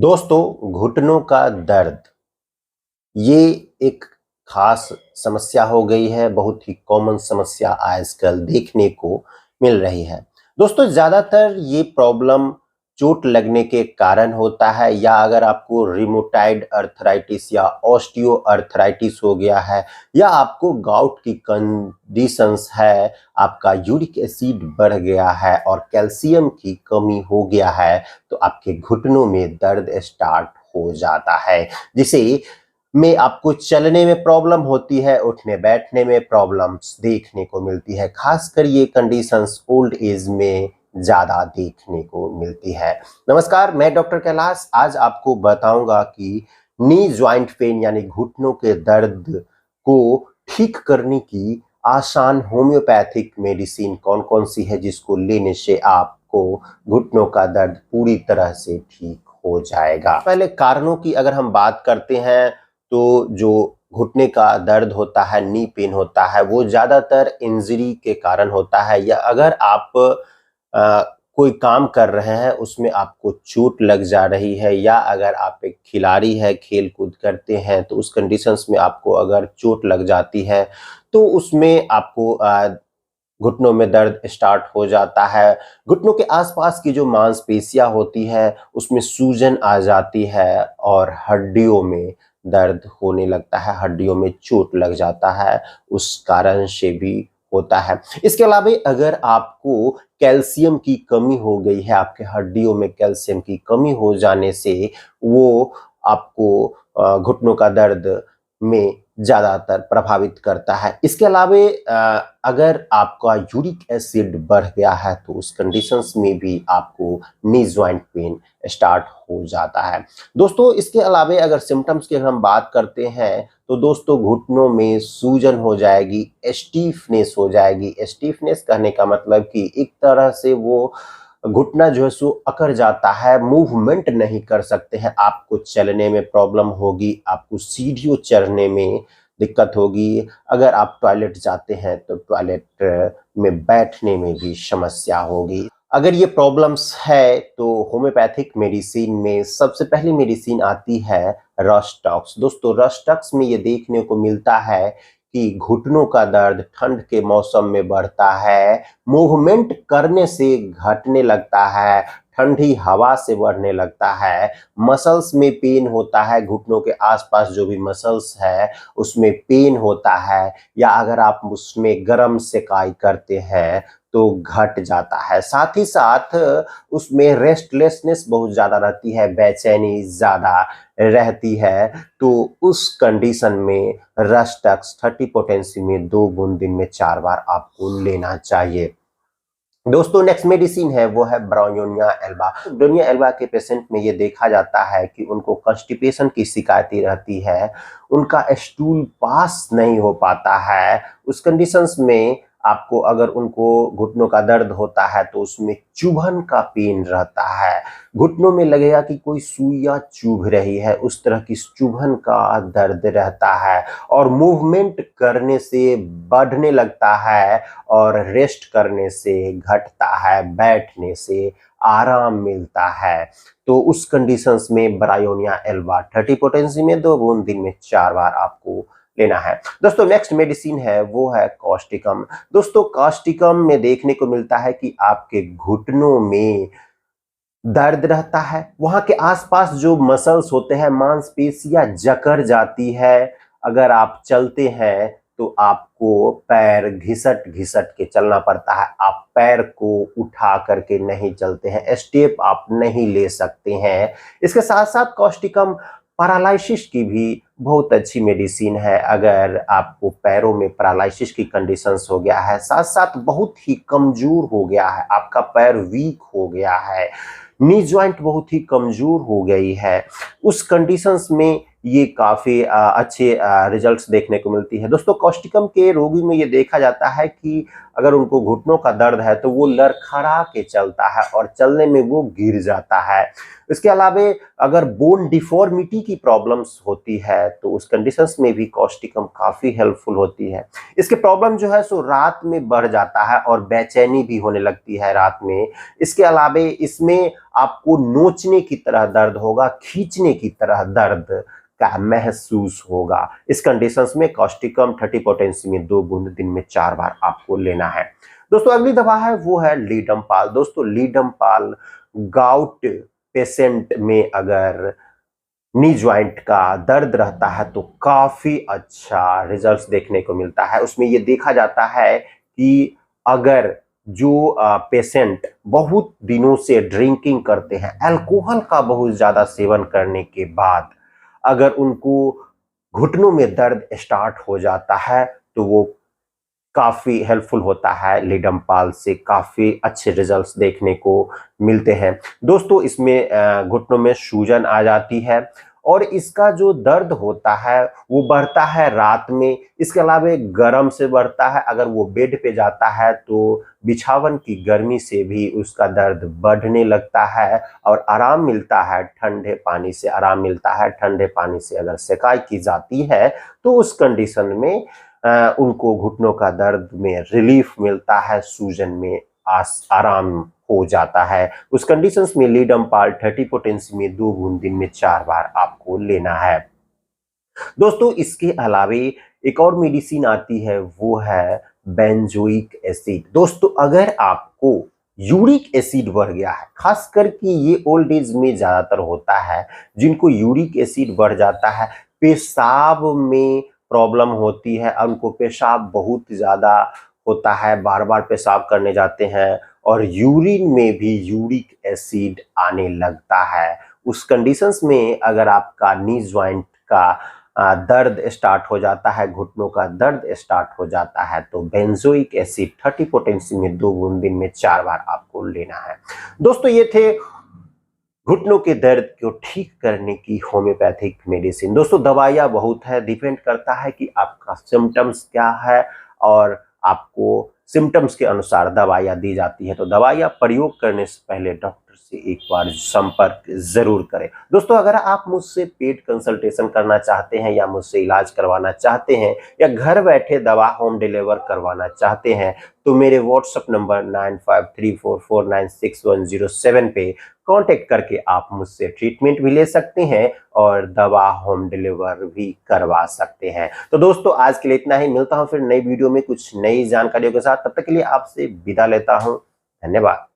दोस्तों, घुटनों का दर्द ये एक खास समस्या हो गई है। बहुत ही कॉमन समस्या आजकल देखने को मिल रही है। दोस्तों, ज़्यादातर ये प्रॉब्लम चोट लगने के कारण होता है, या अगर आपको रिमोटाइड अर्थराइटिस या ऑस्टियो अर्थराइटिस हो गया है, या आपको गाउट की कंडीशंस है, आपका यूरिक एसिड बढ़ गया है और कैल्शियम की कमी हो गया है, तो आपके घुटनों में दर्द स्टार्ट हो जाता है, जिसे में आपको चलने में प्रॉब्लम होती है, उठने बैठने में प्रॉब्लम्स देखने को मिलती है। खासकर ये कंडीशंस ओल्ड एज में ज़्यादा देखने को मिलती है। नमस्कार, मैं डॉक्टर कैलाश आज आपको बताऊंगा कि नी जॉइंट पेन यानी घुटनों के दर्द को ठीक करने की आसान होम्योपैथिक मेडिसिन कौन-कौन सी है, जिसको लेने से आपको घुटनों का दर्द पूरी तरह से ठीक हो जाएगा। पहले कारणों की अगर हम बात करते हैं, तो जो घुटने का दर्द होता है, नी पेन होता है, वो ज़्यादातर इंजरी के कारण होता है, या अगर आप कोई काम कर रहे हैं उसमें आपको चोट लग जा रही है, या अगर आप एक खिलाड़ी है, खेल कूद करते हैं, तो उस कंडीशंस में आपको अगर चोट लग जाती है तो उसमें आपको घुटनों में दर्द स्टार्ट हो जाता है। घुटनों के आसपास की जो मांसपेशियां होती है उसमें सूजन आ जाती है और हड्डियों में दर्द होने लगता है, हड्डियों में चोट लग जाता है, उस कारण से भी होता है। इसके अलावा अगर आपको कैल्शियम की कमी हो गई है, आपके हड्डियों में कैल्शियम की कमी हो जाने से वो आपको घुटनों का दर्द में ज़्यादातर प्रभावित करता है। इसके अलावा अगर आपका यूरिक एसिड बढ़ गया है तो उस कंडीशंस में भी आपको नी जॉइंट पेन स्टार्ट हो जाता है। दोस्तों, इसके अलावा अगर सिम्पटम्स की हम बात करते हैं, तो दोस्तों घुटनों में सूजन हो जाएगी, स्टीफनेस हो जाएगी। स्टीफनेस कहने का मतलब कि एक तरह से वो घुटना जो है सो अकड़ जाता है, मूवमेंट नहीं कर सकते हैं, आपको चलने में प्रॉब्लम होगी, आपको सीढ़ियों चढ़ने में दिक्कत होगी, अगर आप टॉयलेट जाते हैं तो टॉयलेट में बैठने में भी समस्या होगी। अगर ये प्रॉब्लम्स है तो होम्योपैथिक मेडिसिन में सबसे पहली मेडिसिन आती है रस्टॉक्स। दोस्तों, रस्टॉक्स में ये देखने को मिलता है कि घुटनों का दर्द ठंड के मौसम में बढ़ता है, मूवमेंट करने से घटने लगता है, ठंडी हवा से बढ़ने लगता है, मसल्स में पेन होता है, घुटनों के आसपास जो भी मसल्स है उसमें पेन होता है, या अगर आप उसमें गर्म सेकाई करते हैं तो घट जाता है। साथ ही साथ उसमें रेस्टलेसनेस बहुत ज़्यादा रहती है, बेचैनी ज़्यादा रहती है, तो उस कंडीशन में रस्टक्स 30 पोटेंसी में 2 बूंद दिन में 4 बार आपको लेना चाहिए। दोस्तों, नेक्स्ट मेडिसिन है वो है ब्रायोनिया एल्बा। ब्रायोनिया एल्बा के पेशेंट में ये देखा जाता है कि उनको कॉन्स्टिपेशन की शिकायतें रहती है, उनका स्टूल पास नहीं हो पाता है। उस कंडीशंस में आपको अगर उनको घुटनों का दर्द होता है तो उसमें चुभन का पेन रहता है, घुटनों में लगेगा कि कोई सुइयां चुभ रही है, उस तरह की चुभन का दर्द रहता है, और मूवमेंट करने से बढ़ने लगता है और रेस्ट करने से घटता है, बैठने से आराम मिलता है। तो उस कंडीशंस में ब्रायोनिया एल्बा 30 पोटेंसी में 2 बूंद दिन में 4 बार आपको लेना है। दोस्तों, नेक्स्ट मेडिसिन है वो है कॉस्टिकम। दोस्तों, कॉस्टिकम में देखने को मिलता है कि आपके घुटनों में दर्द रहता है, वहां के आसपास जो मसल्स होते हैं, मांसपेशियां जकड़ जाती है, अगर आप चलते हैं तो आपको पैर घिसट घिसट के चलना पड़ता है, आप पैर को उठा करके नहीं चलते हैं, स्टेप आप नहीं ले सकते हैं। इसके साथ साथ कॉस्टिकम पैरालिसिस की भी बहुत अच्छी मेडिसिन है। अगर आपको पैरों में पैरालिसिस की कंडीशंस हो गया है, साथ साथ बहुत ही कमजोर हो गया है, आपका पैर वीक हो गया है, नी जॉइंट बहुत ही कमजोर हो गई है, उस कंडीशंस में ये काफ़ी अच्छे रिजल्ट्स देखने को मिलती है। दोस्तों, कॉस्टिकम के रोगी में ये देखा जाता है कि अगर उनको घुटनों का दर्द है तो वो लड़खड़ा के चलता है और चलने में वो गिर जाता है। इसके अलावा अगर बोन डिफॉर्मिटी की प्रॉब्लम्स होती है तो उस कंडीशंस में भी कॉस्टिकम काफी हेल्पफुल होती है। इसके प्रॉब्लम जो है सो रात में बढ़ जाता है और बेचैनी भी होने लगती है रात में। इसके अलावा इसमें आपको नोचने की तरह दर्द होगा, खींचने की तरह दर्द का महसूस होगा। इस कंडीशंस में कॉस्टिकम 30 पोटेंसी में 2 बूंद दिन में 4 बार आपको लेना है। दोस्तों अगली दवा है वो है लीडमपाल। दोस्तों लीडमपाल गाउट पेशेंट में अगर नी ज्वाइंट का दर्द रहता है तो काफी अच्छा रिजल्ट्स देखने को मिलता है। उसमें ये देखा जाता है कि अगर जो पेशेंट बहुत दिनों से ड्रिंकिंग करते हैं, अल्कोहल का बहुत ज्यादा सेवन करने के बाद अगर उनको घुटनों में दर्द स्टार्ट हो जाता है तो वो काफी हेल्पफुल होता है। लीडमपाल से काफी अच्छे रिजल्ट्स देखने को मिलते हैं। दोस्तों इसमें घुटनों में सूजन आ जाती है और इसका जो दर्द होता है वो बढ़ता है रात में। इसके अलावा गर्म से बढ़ता है, अगर वो बेड पे जाता है तो बिछावन की गर्मी से भी उसका दर्द बढ़ने लगता है और आराम मिलता है। ठंडे पानी से आराम मिलता है। ठंडे पानी से अगर सेकाई की जाती है तो उस कंडीशन में उनको घुटनों का दर्द में रिलीफ मिलता है, सूजन में आराम हो जाता है। उस कंडीशंस में लीडमपाल 30 पोटेंसी में 2 बूंद दिन में 4 बार आपको लेना है। दोस्तों इसके अलावे एक और मेडिसिन आती है वो है बेंजोइक एसिड। दोस्तों अगर आपको यूरिक एसिड बढ़ गया है, खास करके ये ओल्ड एज में ज्यादातर होता है, जिनको यूरिक एसिड बढ़ जाता है, पेशाब में प्रॉब्लम होती है, उनको पेशाब बहुत ज्यादा होता है, बार बार पेशाब करने जाते हैं और यूरिन में भी यूरिक एसिड आने लगता है। उस कंडीशंस में अगर आपका नी ज्वाइंट का दर्द स्टार्ट हो जाता है, घुटनों का दर्द स्टार्ट हो जाता है तो बेंजोइक एसिड 30 पोटेंसी में 2 बूंद दिन में 4 बार आपको लेना है। दोस्तों ये थे घुटनों के दर्द को ठीक करने की होम्योपैथिक मेडिसिन। दोस्तों दवाइयाँ बहुत है, डिपेंड करता है कि आपका सिम्टम्स क्या है और आपको सिम्टम्स के अनुसार दवाइयाँ दी जाती है। तो दवाइयाँ प्रयोग करने से पहले डॉक्टर से एक बार संपर्क जरूर करें। दोस्तों अगर आप मुझसे पेड कंसल्टेशन करना चाहते हैं या मुझसे इलाज करवाना चाहते हैं या घर बैठे दवा होम डिलीवर करवाना चाहते हैं तो मेरे व्हाट्सएप नंबर 9534496107 पे कांटेक्ट करके आप मुझसे ट्रीटमेंट भी ले सकते हैं और दवा होम डिलीवर भी करवा सकते हैं। तो दोस्तों आज के लिए इतना ही, मिलता हूं फिर नई वीडियो में कुछ नई जानकारियों के साथ। तब तक के लिए आपसे विदा लेता हूं। धन्यवाद।